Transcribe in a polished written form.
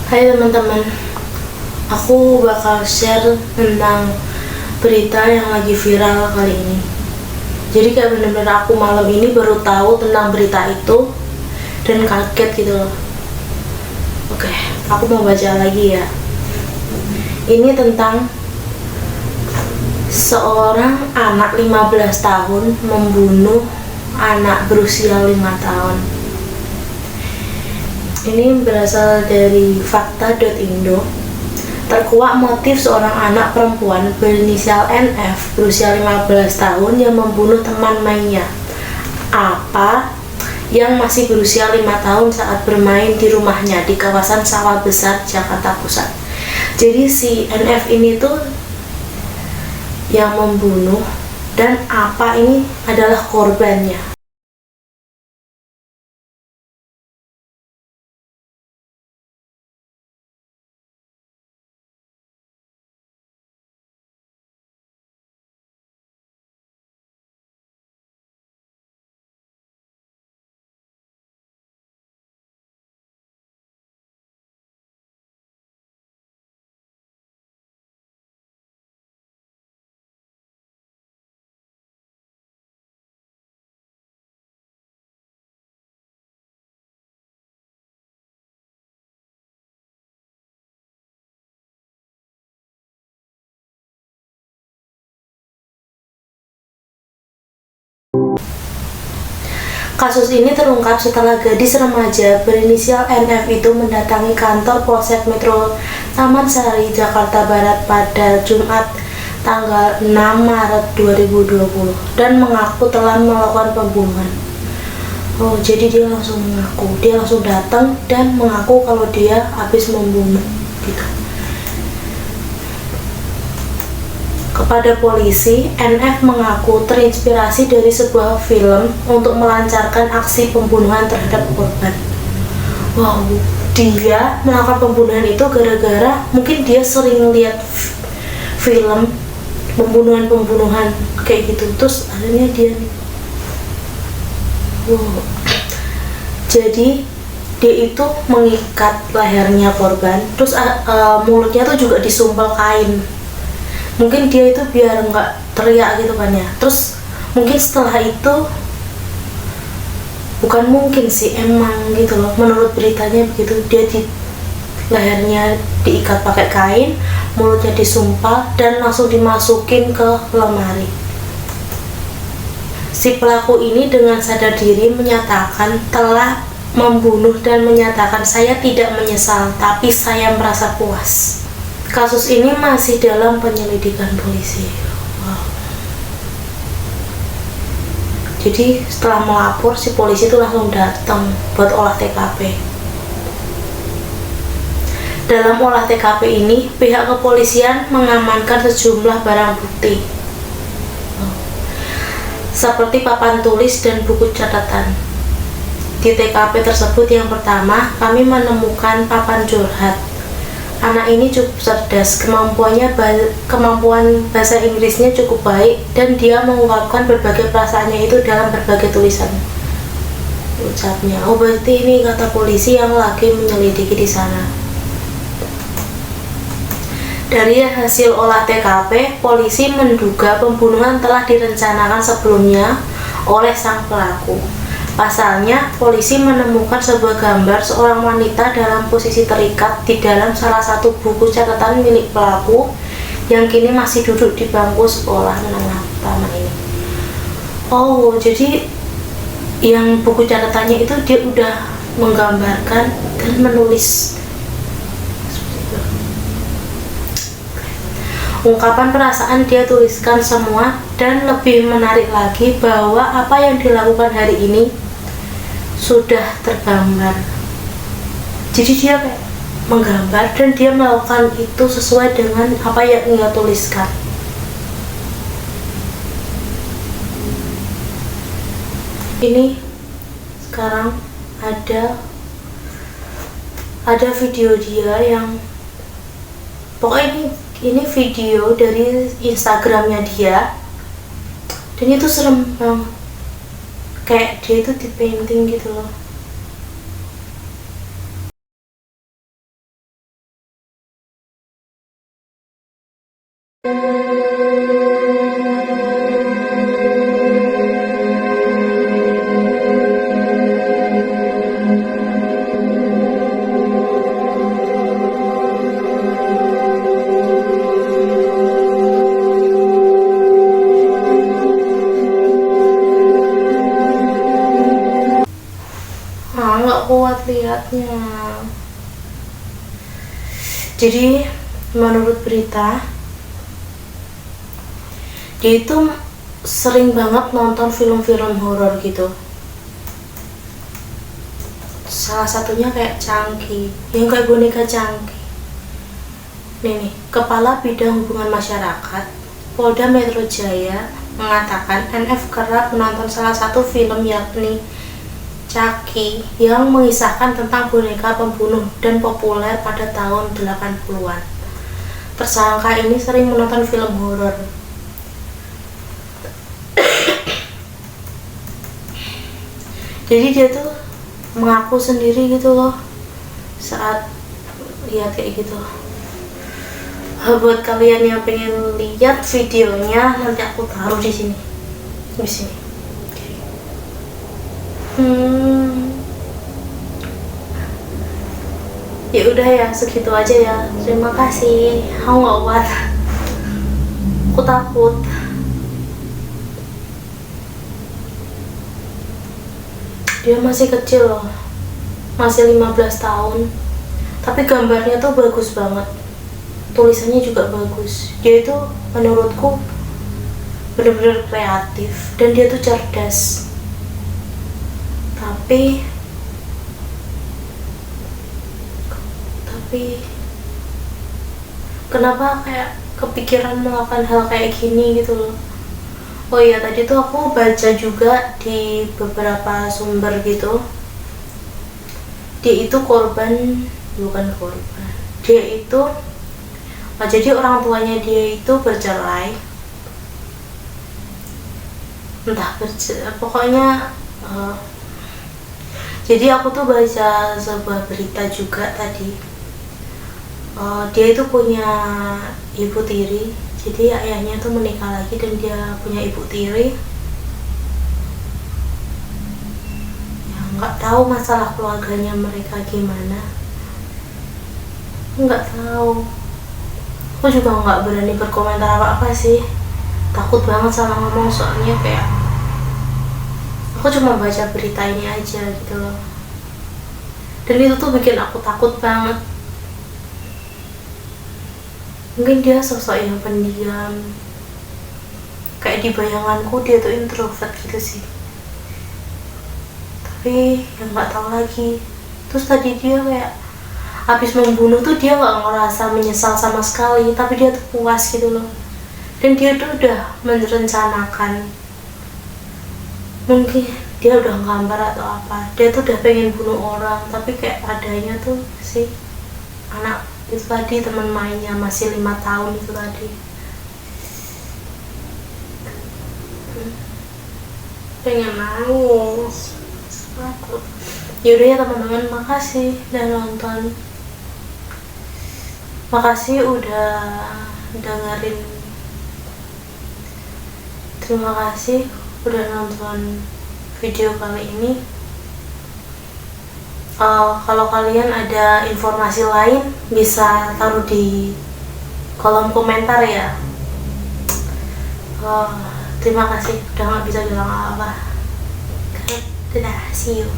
Hai teman-teman, aku bakal share tentang berita yang lagi viral kali ini. Jadi kayak bener-bener aku malam ini baru tahu tentang berita itu dan kaget gitu loh. Oke, aku mau baca lagi ya. Ini tentang seorang anak 15 tahun membunuh anak berusia 5 tahun. Ini berasal dari fakta.indo. Terkuak motif seorang anak perempuan berinisial NF berusia 15 tahun yang membunuh teman mainnya apa yang masih berusia 5 tahun saat bermain di rumahnya di kawasan Sawah Besar, Jakarta Pusat. Jadi si NF ini tuh yang membunuh dan apa ini adalah korbannya. Kasus ini terungkap setelah gadis remaja berinisial NF itu mendatangi kantor Polsek Metro Taman Sari, Jakarta Barat pada Jumat tanggal 6 Maret 2020 dan mengaku telah melakukan pembunuhan. Oh, jadi dia langsung mengaku, dia langsung datang dan mengaku kalau dia habis membunuh gitu. Kepada polisi, NF mengaku terinspirasi dari sebuah film untuk melancarkan aksi pembunuhan terhadap korban. Wow, dia melakukan pembunuhan itu gara-gara mungkin dia sering lihat film pembunuhan kayak gitu, terus akhirnya dia jadi dia itu mengikat lehernya korban, terus mulutnya tuh juga disumpal kain. Mungkin dia itu biar nggak teriak gitu kan ya. Terus mungkin setelah itu, bukan mungkin sih, emang gitu loh, menurut beritanya begitu, dia di lehernya diikat pakai kain, mulutnya disumpal dan langsung dimasukin ke lemari. Si pelaku ini dengan sadar diri menyatakan telah membunuh dan menyatakan, "Saya tidak menyesal, tapi saya merasa puas." Kasus ini masih dalam penyelidikan polisi. Wow. Jadi setelah melapor, si polisi itu langsung datang buat olah TKP. Dalam olah TKP ini, pihak kepolisian mengamankan sejumlah barang bukti seperti papan tulis dan buku catatan. Di TKP tersebut yang pertama, kami menemukan papan curhat. Anak ini cukup cerdas, kemampuan bahasa Inggrisnya cukup baik, dan dia mengungkapkan berbagai perasaannya itu dalam berbagai tulisan ucapnya. Oh, berarti ini kata polisi yang lagi menyelidiki di sana. Dari hasil olah TKP, polisi menduga pembunuhan telah direncanakan sebelumnya oleh sang pelaku. Pasalnya, polisi menemukan sebuah gambar seorang wanita dalam posisi terikat di dalam salah satu buku catatan milik pelaku yang kini masih duduk di bangku sekolah menengah pertama ini. Oh, jadi yang buku catatannya itu dia udah menggambarkan dan menulis seperti itu. Ungkapan perasaan dia tuliskan semua, dan lebih menarik lagi bahwa apa yang dilakukan hari ini sudah tergambar. Jadi dia kayak menggambar dan dia melakukan itu sesuai dengan apa yang ia tuliskan. Ini sekarang ada video dia yang pokoknya ini video dari Instagramnya dia, dan itu serem banget, kayak dia itu di painting gitu loh. nggak kuat liatnya. Jadi menurut berita, dia itu sering banget nonton film-film horor gitu. Salah satunya kayak Chungky, yang kayak boneka Chungky. Nih, Kepala Bidang Hubungan Masyarakat Polda Metro Jaya mengatakan NF kerap menonton salah satu film yakni Chucky yang mengisahkan tentang boneka pembunuh dan populer pada tahun 80-an. Tersangka ini sering menonton film horor. Jadi dia tuh mengaku sendiri gitu loh saat lihat kayak gitu. Buat kalian yang pengen lihat videonya, nanti aku taruh di sini. Di sini. Ya udah ya, segitu aja ya. Terima kasih. Aku nggak kuat. Aku takut. Dia masih kecil loh. Masih 15 tahun. Tapi gambarnya tuh bagus banget. Tulisannya juga bagus. Dia itu menurutku benar-benar kreatif dan dia tuh cerdas. Tapi kenapa kayak kepikiran melakukan hal kayak gini gitu loh. Oh iya, tadi tuh aku baca juga di beberapa sumber gitu, dia itu bukan korban, dia itu jadi orang tuanya dia itu bercerai, pokoknya jadi aku tuh baca sebuah berita juga tadi. Dia itu punya ibu tiri, jadi ayahnya tuh menikah lagi dan dia punya ibu tiri. Ya nggak tahu masalah keluarganya mereka gimana, nggak tahu. Aku juga nggak berani berkomentar apa-apa sih, takut banget salah ngomong, soalnya kayak aku cuma baca berita ini aja gitu loh, dan itu tuh bikin aku takut banget. Mungkin dia sosok yang pendiam, kayak di bayanganku dia tuh introvert gitu sih, tapi yang nggak tahu lagi. Terus tadi dia kayak habis membunuh tuh dia nggak ngerasa menyesal sama sekali, tapi dia tuh puas gitu loh, dan dia tuh udah merencanakan, mungkin dia udah gambar atau apa, dia tuh udah pengen bunuh orang, tapi kayak adanya tuh si anak itu tadi, teman mainnya masih 5 tahun itu tadi. Pengen nangis aku. Yaudah ya teman-teman, makasih udah nonton, makasih udah dengerin, terima kasih udah nonton video kali ini. Kalau kalian ada informasi lain bisa taruh di kolom komentar ya. Terima kasih, udah nggak bisa bilang apa-apa. Dadah, see you.